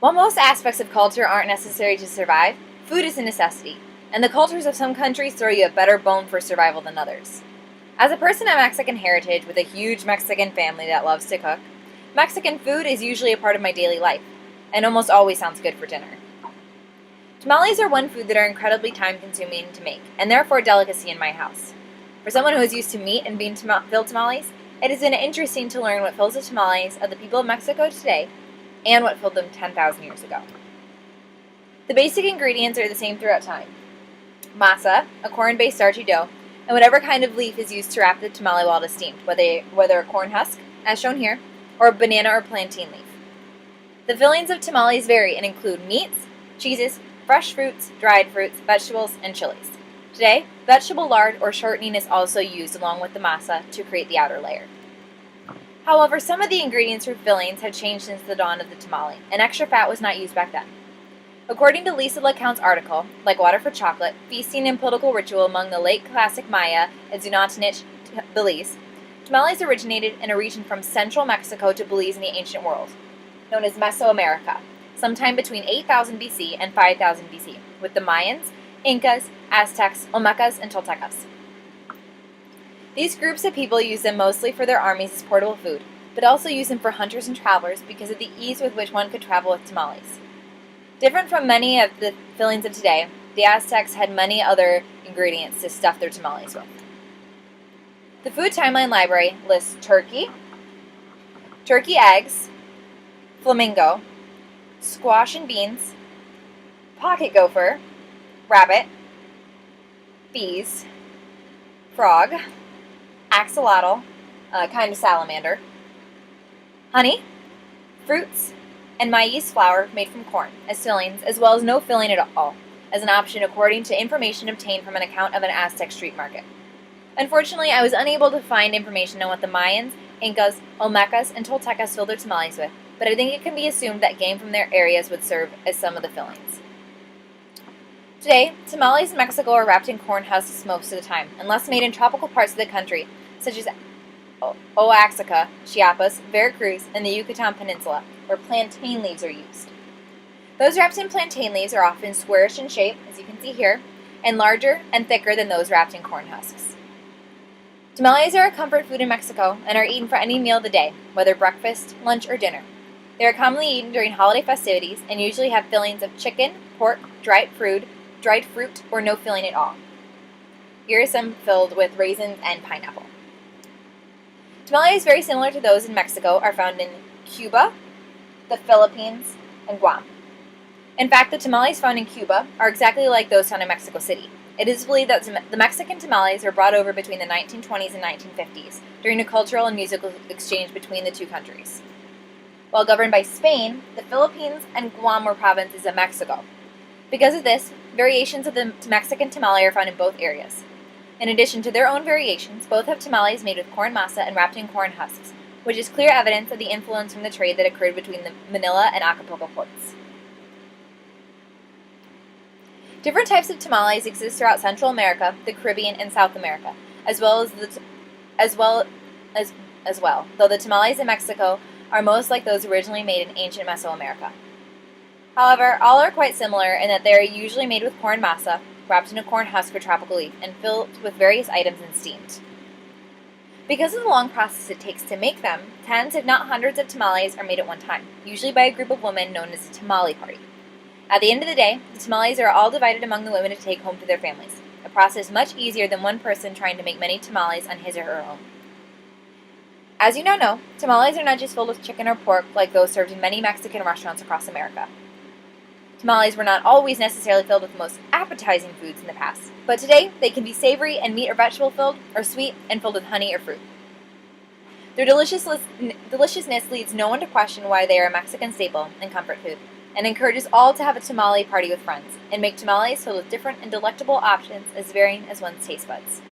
While most aspects of culture aren't necessary to survive, food is a necessity, and the cultures of some countries throw you a better bone for survival than others. As a person of Mexican heritage with a huge Mexican family that loves to cook, Mexican food is usually a part of my daily life, and almost always sounds good for dinner. Tamales are one food that are incredibly time-consuming to make, and therefore a delicacy in my house. For someone who is used to meat and bean filled tamales, it has been interesting to learn what fills the tamales of the people of Mexico today and what filled them 10,000 years ago. The basic ingredients are the same throughout time. Masa, a corn-based starchy dough, and whatever kind of leaf is used to wrap the tamale while it is steamed, whether a corn husk, as shown here, or a banana or plantain leaf. The fillings of tamales vary and include meats, cheeses, fresh fruits, dried fruits, vegetables, and chilies. Today, vegetable lard or shortening is also used along with the masa to create the outer layer. However, some of the ingredients for fillings have changed since the dawn of the tamale, and extra fat was not used back then. According to Lisa LeCount's article, Like Water for Chocolate, Feasting and Political Ritual Among the Late Classic Maya and Zunanich Belize, tamales originated in a region from central Mexico to Belize in the ancient world, known as Mesoamerica, sometime between 8000 BC and 5000 BC, with the Mayans, Incas, Aztecs, Olmecas, and Toltecas. These groups of people used them mostly for their armies as portable food, but also used them for hunters and travelers because of the ease with which one could travel with tamales. Different from many of the fillings of today, the Aztecs had many other ingredients to stuff their tamales with. The Food Timeline Library lists turkey eggs, flamingo, squash and beans, pocket gopher, rabbit, bees, frog, axolotl, a kind of salamander, honey, fruits, and maize flour made from corn as fillings, as well as no filling at all, as an option according to information obtained from an account of an Aztec street market. Unfortunately, I was unable to find information on what the Mayans, Incas, Olmecas, and Toltecas filled their tamales with, but I think it can be assumed that game from their areas would serve as some of the fillings. Today, tamales in Mexico are wrapped in corn husks most of the time, unless made in tropical parts of the country, such as Oaxaca, Chiapas, Veracruz, and the Yucatan Peninsula, where plantain leaves are used. Those wrapped in plantain leaves are often squarish in shape, as you can see here, and larger and thicker than those wrapped in corn husks. Tamales are a comfort food in Mexico and are eaten for any meal of the day, whether breakfast, lunch, or dinner. They are commonly eaten during holiday festivities and usually have fillings of chicken, pork, dried fruit, or no filling at all. Here are some filled with raisins and pineapple. Tamales, very similar to those in Mexico, are found in Cuba, the Philippines, and Guam. In fact, the tamales found in Cuba are exactly like those found in Mexico City. It is believed that the Mexican tamales were brought over between the 1920s and 1950s during a cultural and musical exchange between the two countries. While governed by Spain, the Philippines and Guam were provinces of Mexico. Because of this, variations of the Mexican tamale are found in both areas. In addition to their own variations, both have tamales made with corn masa and wrapped in corn husks, which is clear evidence of the influence from the trade that occurred between the Manila and Acapulco ports. Different types of tamales exist throughout Central America, the Caribbean, and South America, though the tamales in Mexico are most like those originally made in ancient Mesoamerica. However, all are quite similar in that they are usually made with corn masa, wrapped in a corn husk or tropical leaf, and filled with various items and steamed. Because of the long process it takes to make them, tens if not hundreds of tamales are made at one time, usually by a group of women known as a tamale party. At the end of the day, the tamales are all divided among the women to take home to their families, a process much easier than one person trying to make many tamales on his or her own. As you now know, tamales are not just filled with chicken or pork like those served in many Mexican restaurants across America. Tamales were not always necessarily filled with the most appetizing foods in the past, but today they can be savory and meat or vegetable filled, or sweet and filled with honey or fruit. Their deliciousness leads no one to question why they are a Mexican staple and comfort food, and encourages all to have a tamale party with friends, and make tamales filled with different and delectable options as varying as one's taste buds.